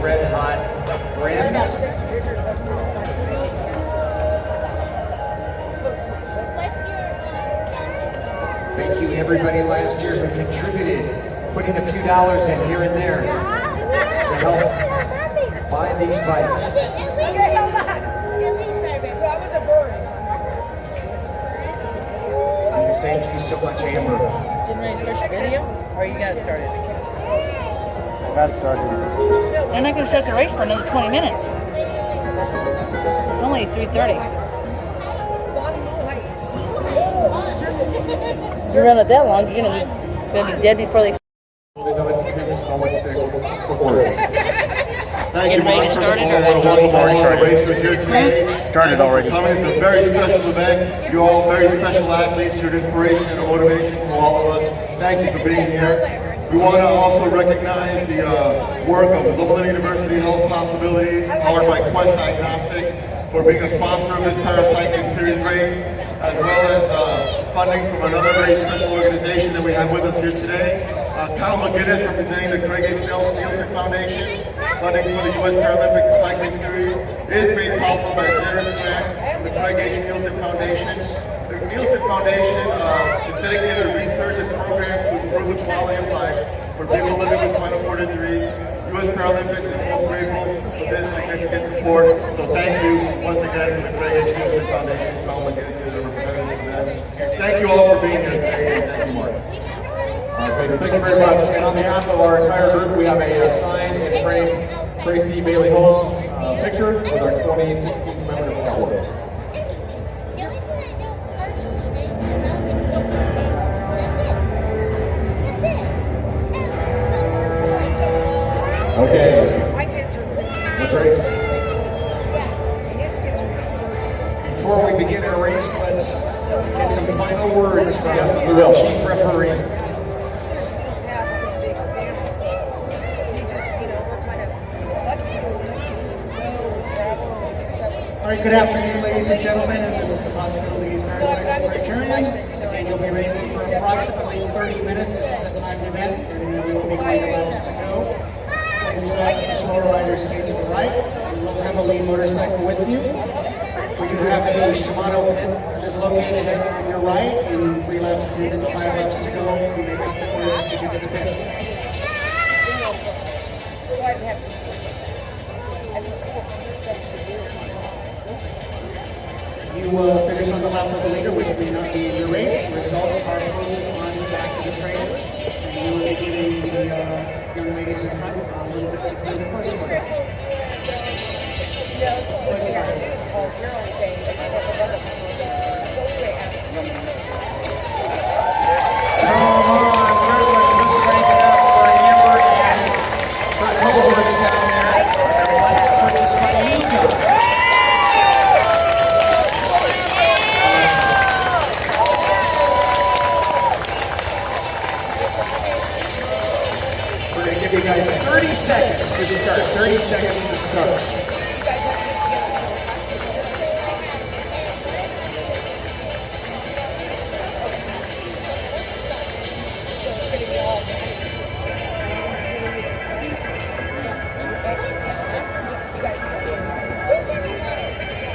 red hot rims. Thank you everybody last year who contributed, putting a few dollars in here and there to help buy these bikes. Okay, hold on. So I was a bird. Thank you so much, Amber. Getting ready to start the video? Or you got it started? I got it started. They're not going to start the race for another 20 minutes. It's only 3:30. If you run it that long, you're going to be dead before they... Thank you, Mark. Started Racers here today. Started already. Coming, it's a very special event. You're all very special athletes. You're an inspiration and a motivation to all of us. Thank you for being here. We want to also recognize the work of Louisville University Health Possibilities, powered by Quest Diagnostics, for being a sponsor of this Paracycling Series race, as well as funding from another very special organization that we have with us here today. Kyle McGinnis, representing the Craig H. Nielsen Foundation, funding for the U.S. Paralympic Cycling Series, is made possible by a generous grant from the Craig H. Nielsen Foundation. The Nielsen Foundation is dedicated to research and programs to improve the quality of life for people living with spinal cord injuries. U.S. Paralympics is most grateful for this significant support. So thank you once again to the Craig H. Nielsen Foundation. Kyle McGinnis is a representative of that. Thank you all for being here today, and thank you, Mark. Thank you very much. And on behalf of our entire group, we have a signed and framed Tracy Bailey Holmes picture with our 2016 commemorative award. Okay. Let's race. Before we begin our race, let's get some final words from the chief referee. All right, good afternoon, ladies and gentlemen. This is the PossAbilities Paracycling Criterion, and you'll be racing for approximately 30 minutes. This is a timed event, and we will be going to miles to go. Please do ask that the slower riders stay to the right. We will have a lead motorcycle with you. We do have a Shimano pit that is located ahead on your right, and 3 laps in and 5 laps to go. You make up the course to get to the pit. You will finish on the lap of the leader, which may not be in your race. Results are posted on the back of the trailer, and we will be giving the young ladies in front a little bit to clear the course for them. Let's start. Come on, Redlands, let's crank it up for Amber and her cohorts down there. Their bikes purchased by you guys. We're going to give you guys 30 seconds to start. 30 seconds to start.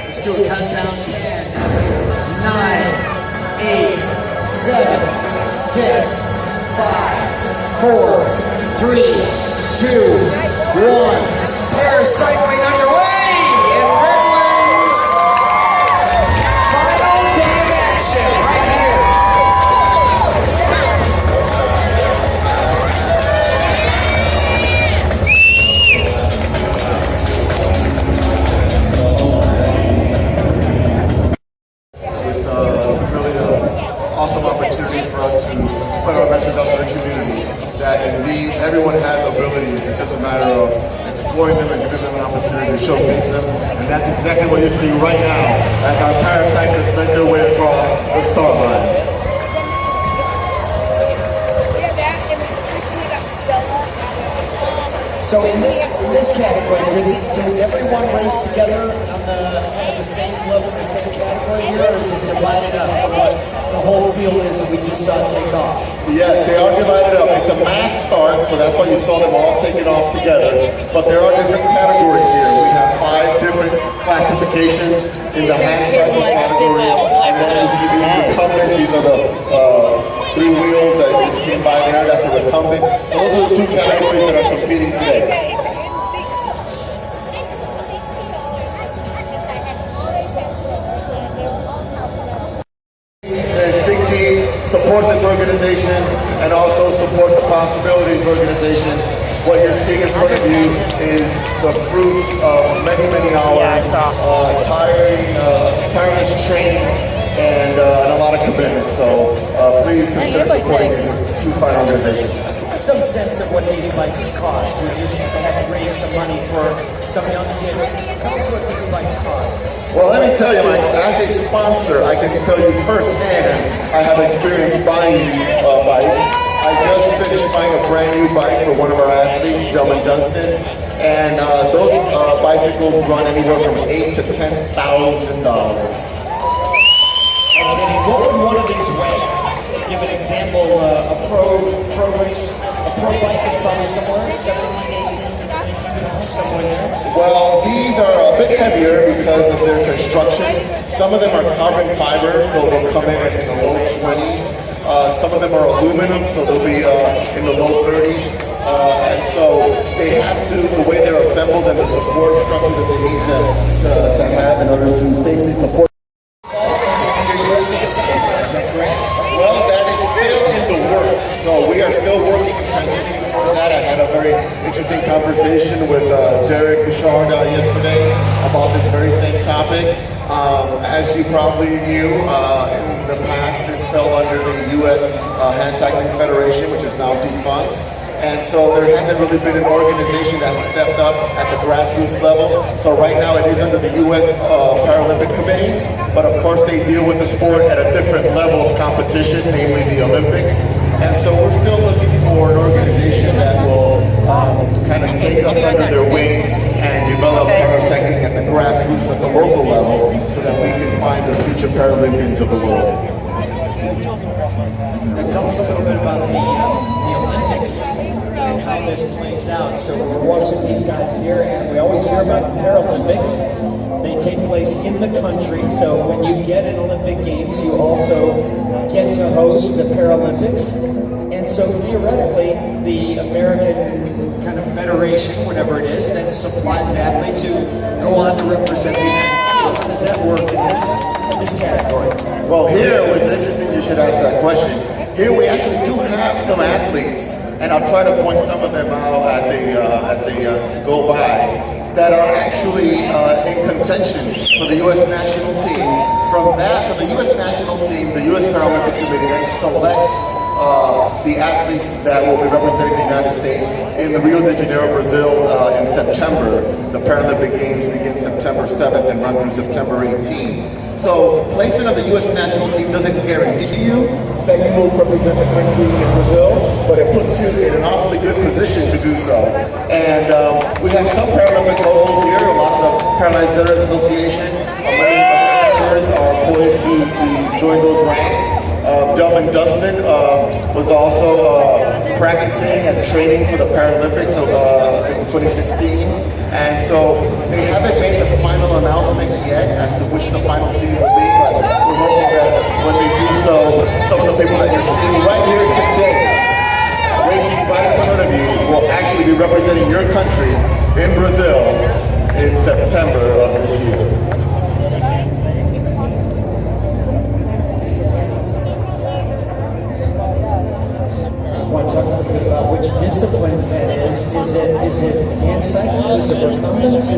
Let's do a countdown. 10, 9, 8, 7, 6, 5, 4, 3, 2, 1. Paracycling underway in Redlands. Final day of action right here. Awesome opportunity for us to spread our message out to the community that indeed everyone has abilities. It's just a matter of exploring them and giving them an opportunity to showcase them. And that's exactly what you're seeing right now as our paracyclists make their way across the start line. So in this category, did everyone race together on the same level, the same category here, or is it divided up from what the whole field is that we just saw take off? Yes, they are divided up. It's a mass start, so that's why you saw them all taking off together. But there are different categories here. We have 5 different classifications in the hand cycle category. And then you see these recumbents. These are the 3 wheels that just came by there. That's a recumbent. So those are the 2 categories that are competing today. Support this organization and also support the PossAbilities organization. What you're seeing in front of you is the fruits of many, many hours, tireless training, and a lot of commitment. So please consider supporting these 2 fine organizations. Give us some sense of what these bikes cost. We just had to raise some money for some young kids. Tell us what these bikes cost. Well, let me tell you, Mike, as a sponsor, I can tell you firsthand, I have experience buying these bikes. I just finished buying a brand new bike for one of our athletes, Delvin Dunstan, and those bicycles run anywhere from $8,000 to $10,000. What would one of these weigh? Give an example, a pro race, a pro bike is probably somewhere 17, 18, 19 pounds, somewhere there. Well, these are a bit heavier because of their construction. Some of them are carbon fiber, so they'll come in the low 20s. Some of them are aluminum, so they'll be in the low 30s. And so they have to, the way they're assembled and the support structure that they need to have in order to safely support. Is that correct? Well, that is still in the works. So we are still working and transitioning towards that. I had a very interesting conversation with Derek Bouchard yesterday about this very same topic. As you probably knew, in the past, this fell under the U.S. Hand Cycling Federation, which is now defunct. And so there hasn't really been an organization that stepped up at the grassroots level. So right now it is under the U.S. Paralympic Committee, but of course they deal with the sport at a different level of competition, namely the Olympics. And so we're still looking for an organization that will kind of take us under their wing and develop paracycling at the grassroots at the local level so that we can find the future Paralympians of the world. And tell us a little bit about the Olympics and how this plays out. So we're watching these guys here, and we always hear about the Paralympics. They take place in the country, so when you get in Olympic Games, you also get to host the Paralympics. And so theoretically, the American kind of federation, whatever it is, that supplies athletes who go on to represent the United States. How does that work in this category? Well, here, it's interesting you should ask that question. Here we actually do have some athletes, and I'll try to point some of them out as they go by, that are actually in contention for the U.S. national team. From the U.S. national team, the U.S. Paralympic Committee then selects the athletes that will be representing the United States in Rio de Janeiro, Brazil in September. The Paralympic Games begin September 7th and run through September 18th. So placement of the U.S. national team doesn't guarantee you that you will represent the country in Brazil, but it puts you in an awfully good position to do so. And we have some Paralympic locals here, a lot of the Paralyzed Veterans Association, many of the members are poised to join those ranks. Delvin Dunstan was also practicing and training for the Paralympics in 2016. And so they haven't made the final announcement yet as to which the final team will be, but we're hoping that when they do so, some of the people that you're seeing right here today, racing right in front of you, will actually be representing your country in Brazil in September of this year. I want to talk a little bit about which disciplines that is. Is it hand cycles? Is it recumbents?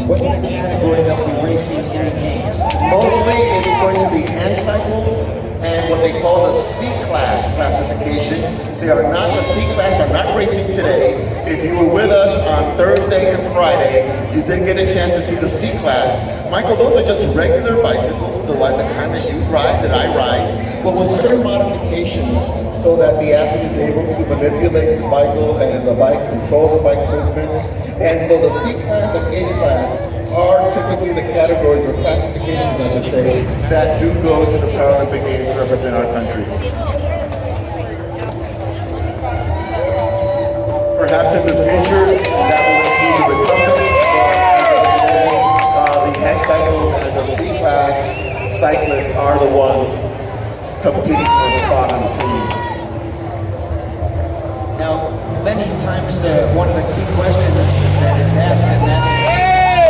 What's the category that will be racing in the games? Mostly it's going to be hand cycles and what they call the C-class classification. They are not the C-class, are not racing today. If you were with us on Thursday and Friday, you did get a chance to see the C-class. Michael, those are just regular bicycles, the kind that you ride, that I ride, but with certain modifications so that the athlete is able to manipulate the bicycle and the bike, control the bike's movements. And so the C-class and H-class are typically the categories or classifications, I should say, that do go to the Paralympic Games to represent our country. Perhaps in the future, that will include the recumbents, the hand cycles, and the C-class cyclists are the ones competing for a spot on the team. Now, many times one of the key questions that is asked, and that is,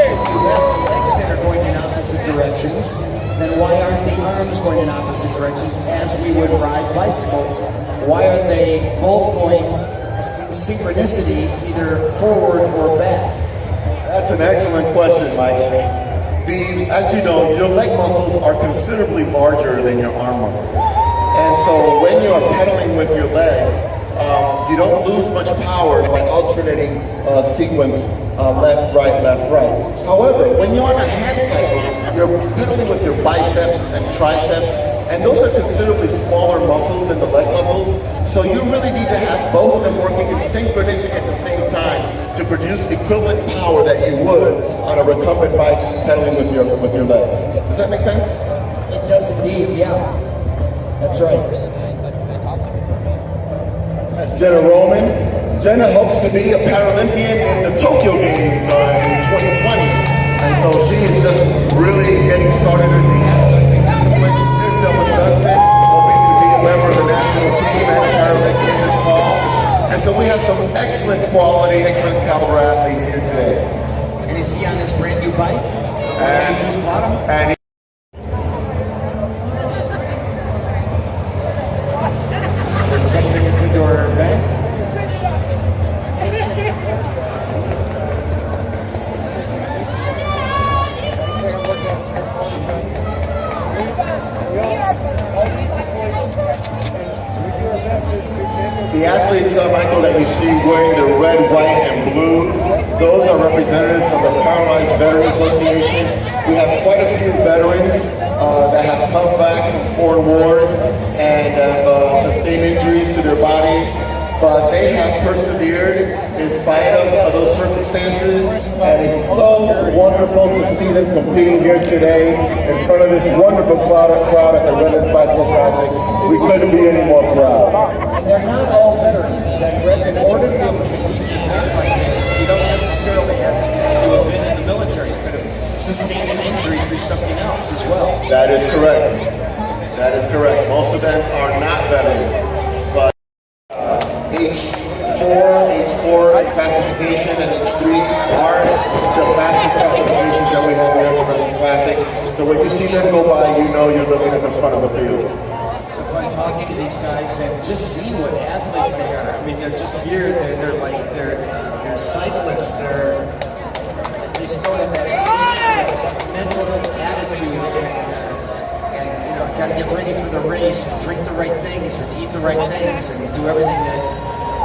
if you have the legs that are going in opposite directions, then why aren't the arms going in opposite directions as we would ride bicycles? Why are they both going in synchronicity, either forward or back? That's an excellent question, Michael. As you know, your leg muscles are considerably larger than your arm muscles. And so when you're pedaling with your legs, you don't lose much power by alternating sequence left, right, left, right. However, when you're on a hand cycle, you're pedaling with your biceps and triceps, and those are considerably smaller muscles than the leg muscles. So you really need to have both of them working in synchronicity at the same time to produce equivalent power that you would on a recumbent bike pedaling with your legs. Does that make sense? It does indeed, yeah. That's right. That's Jenna Roman. Jenna hopes to be a Paralympian in the Tokyo Games in 2020. And so she is just really getting started in the athletic discipline. Here's Dylan Dustin, hoping to be a member of the national team and a Paralympian this fall. And so we have some excellent quality, excellent caliber athletes here today. And is he on his brand new bike? And you just bought him? And We're 10 minutes into our event. the athletes, Michael, that you see wearing the red, white, and blue, those are representatives from the Paralyzed Veteran Association. We have quite a few veterans that have come back from foreign wars and have sustained injuries to their bodies, but they have persevered in spite of those circumstances, and it's so wonderful to see them competing here today in front of this wonderful crowd at the Redditch Bicycle Classic. We couldn't be any more proud. And they're not all veterans, is that correct? In order to be able to compete in an event like this, you don't necessarily have to have been in the military. You could have sustained an injury through something else as well. That is correct. That is correct. Most of them are not veterans, but H4 classification and H3 are the fastest classifications that we have here at the Redditch Classic. So when you see them go by, you know you're looking at the front of the field. So fun talking to these guys and just seeing what athletes they are. I mean, they're just here. They're cyclists. They still have that same mental attitude and you know, got to get ready for the race and drink the right things and eat the right things and do everything that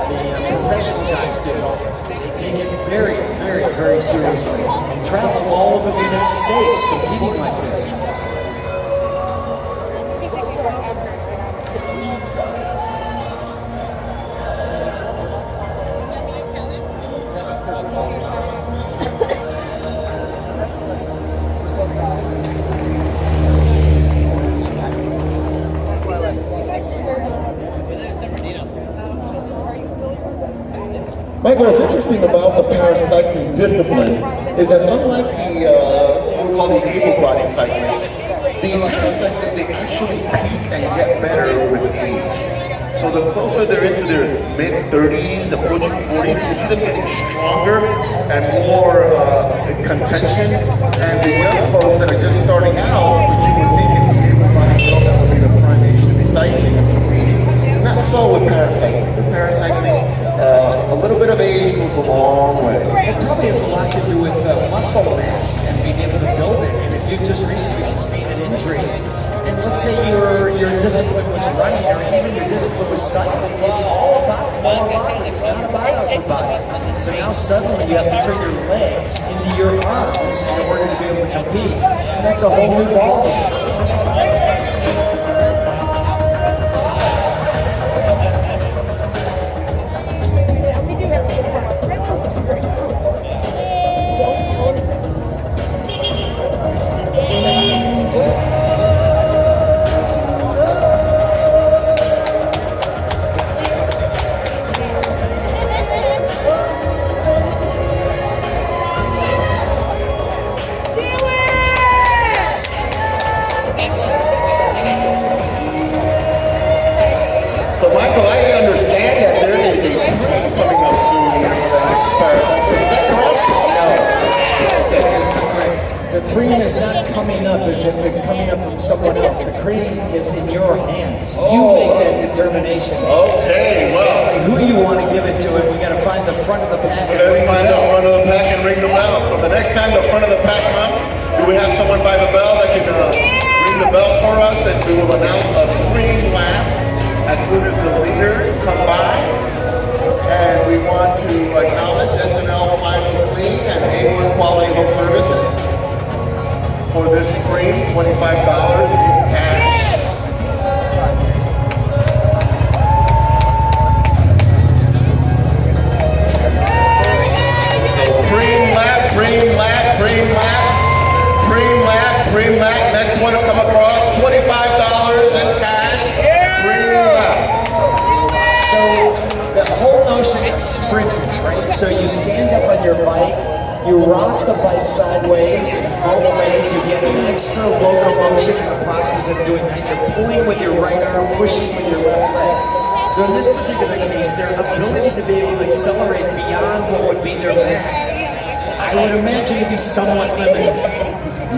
the professional guys do. They take it very, very, very seriously and travel all over the United States competing like this. Michael, what's interesting about the paracycling discipline is that unlike what we call the able-bodied cyclists, the paracyclists, they actually peak and get better with age. So the closer they're into their mid-30s, approaching 40s, you see them getting stronger and more in contention. And the young folks that are just starting out, which you would think in the able-bodied world, that would be the prime age to be cycling and competing. And not so with paracycling. With paracycling, a little bit of age goes a long way. It probably has a lot to do with muscle mass and being able to build it. And if you just recently sustained an injury, And let's say your discipline was running, or even your discipline was cycling. It's all about lower body. It's not about upper body. So now suddenly you have to turn your legs into your arms in order to be able to compete. And that's a whole new ballgame. So Michael, I understand that there is a trip coming up soon here for the Paracycling. Is that correct? No, that is not correct. The cream is not coming up as if it's coming up from someone else. The cream is in your hands. You make that determination. Okay, well, Exactly who you want to give it to, and we got to find the front of the pack. and let's ring find it the out. front of the pack and ring the bell. So the next time the front of the pack comes, do we have someone by the bell that can ring the bell for us, and we will announce a green lap as soon as the leaders come by. And we want to acknowledge SNL Final Clean and A1 Quality Home Services for this cream, $25 in cash. Cream lap, cream lap, cream lap, cream lap, cream lap. Next one to come across, $25 in cash. Cream lap. So the whole notion of sprinting, right? So you stand up on your bike, you rock the bike sideways, both ways, you get an extra locomotion in the process of doing that. You're pulling with your right arm, pushing with your left leg. So in this particular case, their ability to be able to accelerate beyond what would be their max, I would imagine it'd be somewhat limited.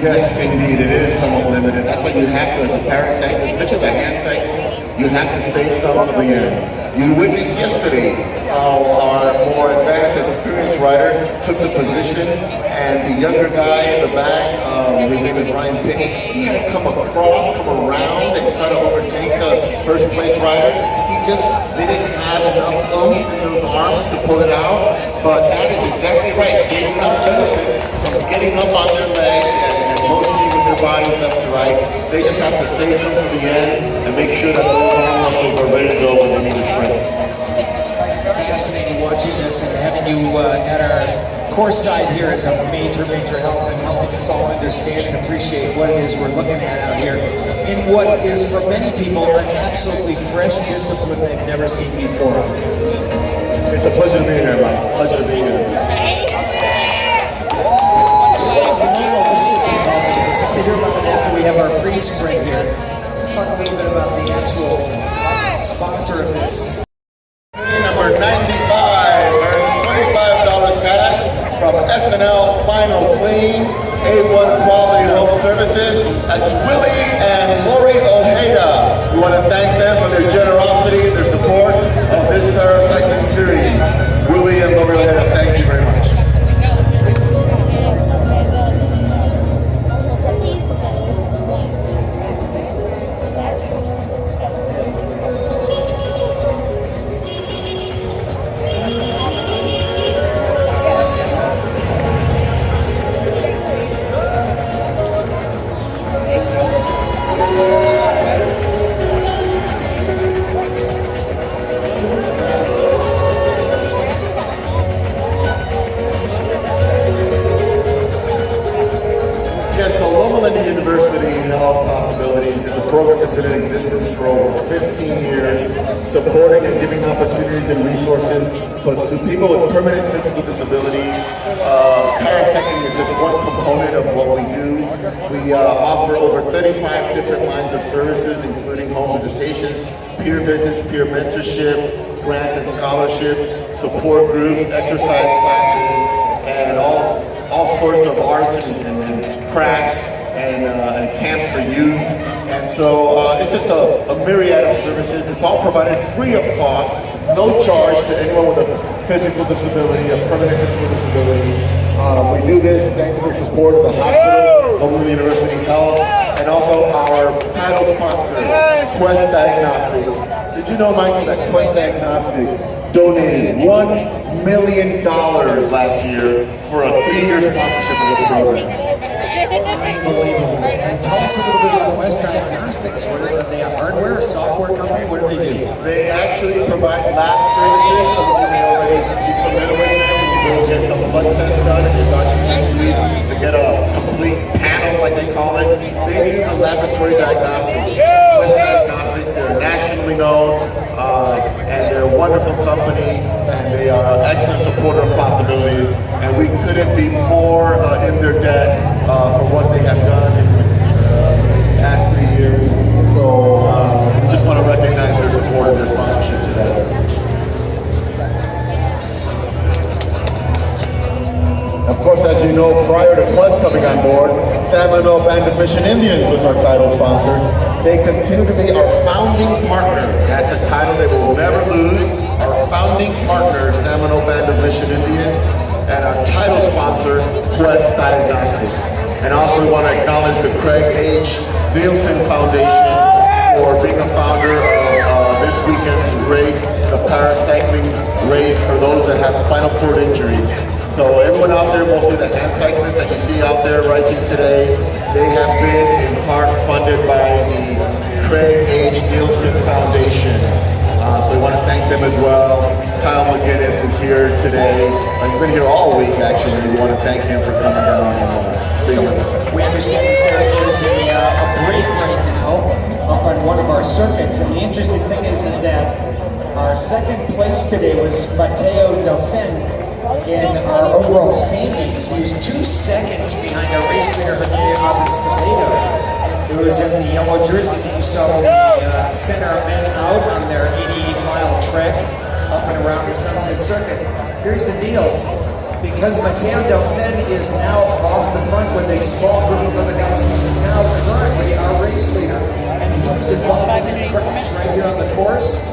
Yes, indeed, it is somewhat limited. That's why you have to, as a paracyclist, much as a hand cycle, you have to stay some for the end. You witnessed yesterday how our more advanced and experienced rider took the position, and the younger guy in the back, his name is Ryan Pitney, he had to come across, come around, and try to overtake the first place rider. He just didn't have enough oomph in those arms to pull it out, but that is exactly right. They do not benefit from getting up on their legs and motioning with their bodies left to right. They just have to stay some to the end and make sure that those arm muscles are ready to go when they need to sprint. Fascinating watching this, and having you at our course side here is a major help in helping us all understand and appreciate what it is we're looking at out here in what is for many people an absolutely fresh discipline they've never seen before. It's a pleasure to be here, Mike. Pleasure to be here. So what is the normal business involved in this? I'm going to hear about it after we have our pre-sprint here. We'll talk a little bit about the actual sponsor of this. Number 95 earns $25 cash from SNL Final Clean, A1 Quality Home Services. That's Willie and Lori Ojeda. We want to thank them for their generosity and their support of this Paracycling series. Willie and Lori Ojeda, thank you very much. PossAbilities is a program that's been in existence for over 15 years, supporting and giving opportunities and resources but to people with permanent physical disabilities. Paracycling is just one component of what we do. We offer over 35 different lines of services, including home visitations, peer visits, peer mentorship, grants and scholarships, support groups, exercise classes, and all sorts of arts and crafts and camps for youth. And so it's just a myriad of services. It's all provided free of cost, no charge to anyone with a physical disability, a permanent physical disability. We do this thanks to the support of the hospital, Oklahoma University Health, and also our title sponsor, Quest Diagnostics. Did you know, Michael, that Quest Diagnostics donated $1 million last year for a 3-year sponsorship of this program? Unbelievable. And tell us a little bit about Quest Diagnostics. What are they, a hardware, a software company? What do they do? They actually provide lab services. Some of you may already be familiar with them. You go get some blood tests done and your doctor needs you to get a complete panel, like they call it. They do the laboratory diagnostics. Quest Diagnostics, they're nationally known, and they're a wonderful company, and they are an excellent supporter of PossAbilities, and we couldn't be more in their debt for what they have done in the past 3 years. So we just want to recognize their support and their sponsorship today. Of course, as you know, prior to Quest coming on board, San Manuel Band of Mission Indians was our title sponsor. They continue to be our founding partner. That's a title they will never lose. Our founding partner, San Manuel Band of Mission Indians, and our title sponsor, Quest Diagnostics. And also we want to acknowledge the Craig H. Nielsen Foundation for being a founder of this weekend's race, the Paracycling race for those that have spinal cord injury. So everyone out there, mostly the hand cyclists that you see out there racing today, they have been in part funded by the Craig H. Nielsen Foundation. So we want to thank them as well. Kyle McGinnis is here today. He's been here all week, actually. We want to thank him for coming down and being with us. We understand that there is a break right now up on one of our circuits, and the interesting thing is that our second place today was Mateo Del Sen. In our overall standings, he was 2 seconds behind our race leader, Salido, who was in the yellow jersey that you saw when we sent our men out on their 88-mile trek up and around the Sunset Circuit. Here's the deal. Because Mateo Del Sen is now off the front with a small group of other guys, he's now currently our race leader. And he was involved in a crash right here on the course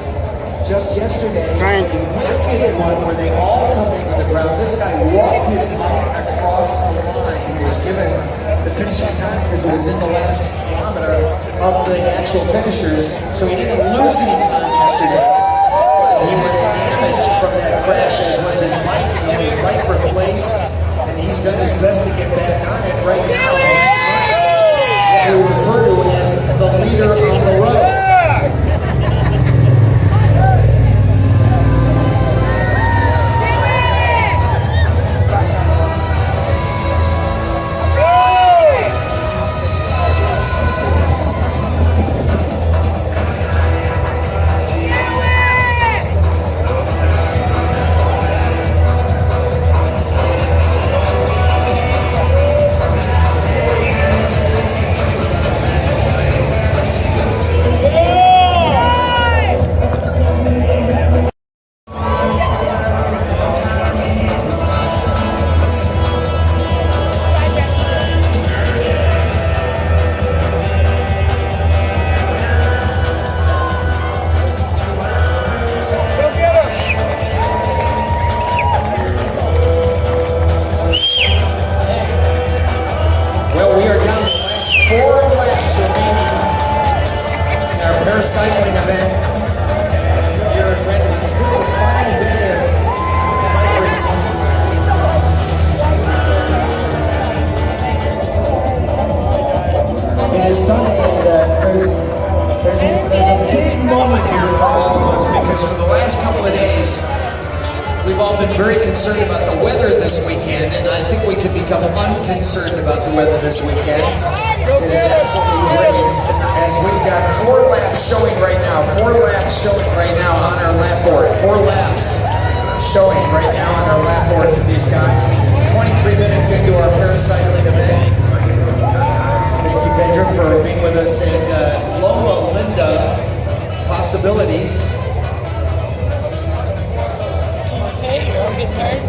just yesterday. A wicked one where they all tumbled to the ground. This guy walked his bike across the line. He was given the finishing time because it was in the last kilometer of the actual finishers. So he didn't lose any time yesterday. But he was damaged from that crash, as was his bike. He had his bike replaced, and he's done his best to get back on it right now. He's what we refer to as the leader on the road. Paracycling event here in Redlands. This is the final day of bike racing. It is sunny, and there's a big moment here for all of us, because for the last couple of days we've all been very concerned about the weather this weekend, and I think we could become unconcerned about the weather this weekend. It is absolutely great, as we've got 4 laps showing right now. 4 laps showing right now on our lap board. 4 laps showing right now on our lap board for these guys. 23 minutes into our paracycling event. Thank you, Pedro, for being with us, and Lola Linda, PossAbilities. Okay, you're all getting tired?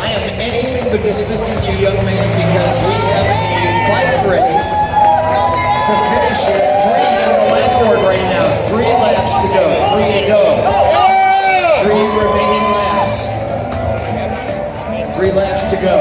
I am anything but dismissing you, young man, because we have a bike race to finish it. 3 on the lap board right now. 3 laps to go. 3 to go. 3 remaining laps. 3 laps to go.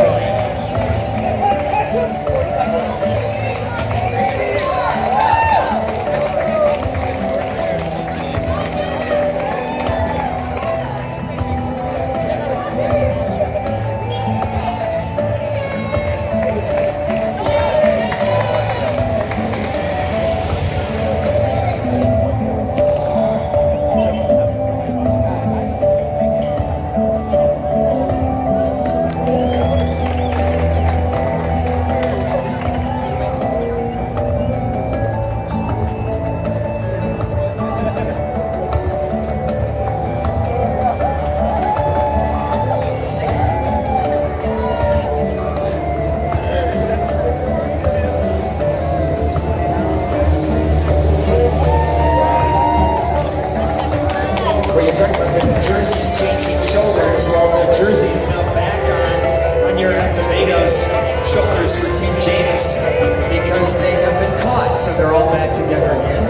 they're all back together again.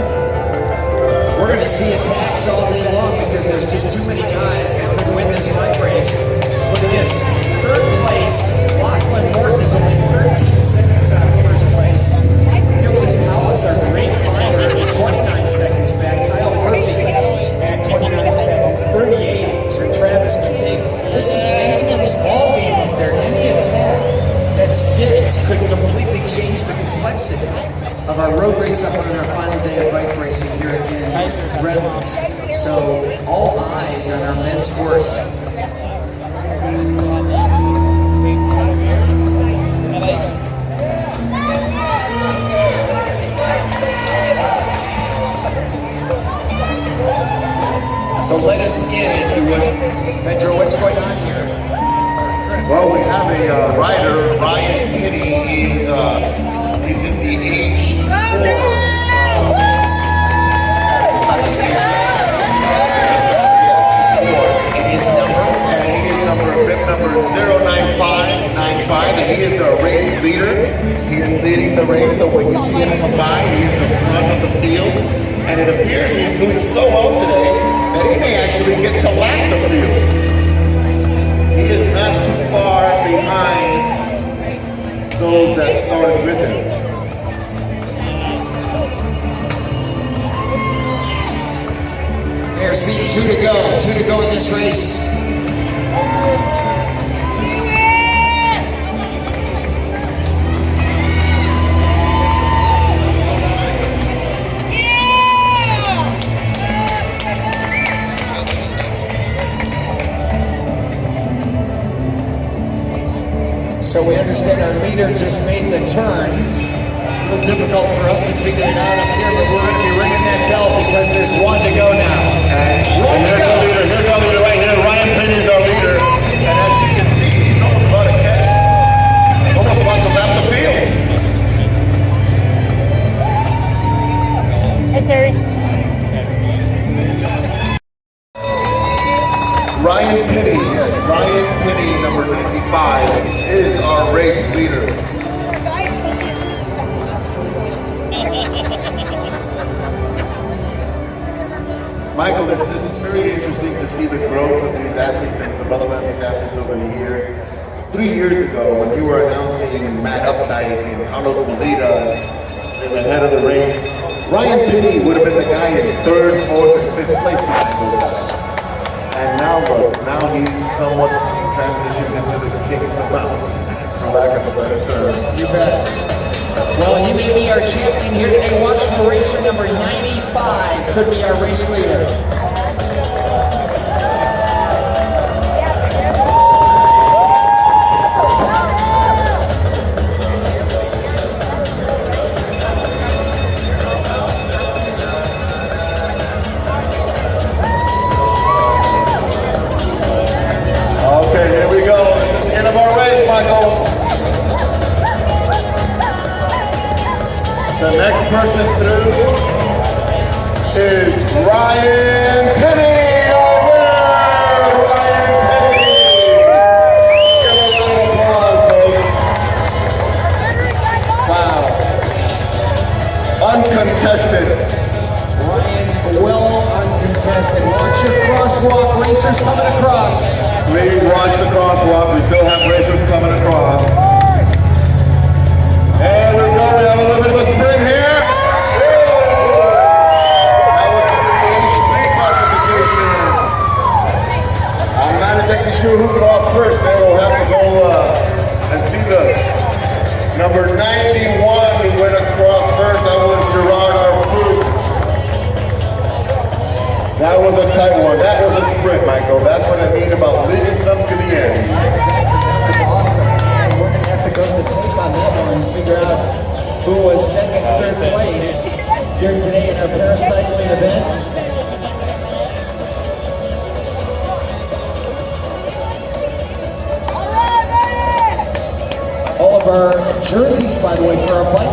We're going to see attacks all day long because there's just too many guys that could win this bike race. Look at this. Third place, Lachlan Morton is only 13 seconds out of first place. Gilson Powis, our great climber, is 29 seconds back. Kyle Murphy at 29 seconds. 38 for Travis McCabe. This is anyone's ball game up there. Any attack that sticks could completely change the complexity of our road race up on our final day of bike racing here in Redlands. So all eyes on our men's horse. So let us in, if you would. Pedro, what's going on here? Well, we have a rider, Ryan Kitty. He's in the age 4 And his number? And he is bib number 09595, and he is the race leader. He is leading the race, so when you see him come by, he is the front of the field. And it appears he's doing so well today that he may actually get to lap the field. He is not too far behind those that started with him. There, see, two to go in this race. So we understand our leader just made the turn. A little difficult for us to figure it out up here, but we're going to be ringing that bell because there's one to go now. And here's our leader right here. Ryan Penny is our leader. And as you can see, he's almost about to catch. Almost about to lap the field. Hey, Terry. Ryan Penny, yes, Ryan Penny, number 95, is our race leader. Michael, this is very interesting to see the growth of these athletes and the development of these athletes over the years. 3 years ago, when you were announcing Matt Updike and Carlos Molina in the head of the race, Ryan Penny would have been the guy in 3rd, 4th, and 5th place behind those guys. And now look, now he's somewhat transitioned into the king of the mountain, for lack of a better term. You bet. Well, he may be our champion here today. Watch for racer number 95. Could be our race leader. Okay, here we go. End of our race, Michael. The next person through is Ryan Penny, our winner! Ryan Penny! Give a round of applause, folks. Wow. Uncontested. Ryan, well uncontested. Watch your crosswalk. Racers coming across. Please watch the crosswalk. We still have racers coming across. There we go. We have a little bit of a sprint here. That was a street classification. I'm not exactly sure who crossed first. There we'll have to go and see the number 91 who went across first. That was Gerard Arfoot. That was a tight one. That was a sprint, Michael. That's what I mean about leading some to the end. That was awesome. And we're going to have to go to the tape on that one and figure out who was second, third place here today in our paracycling event. All of our jerseys, by the way, for our bike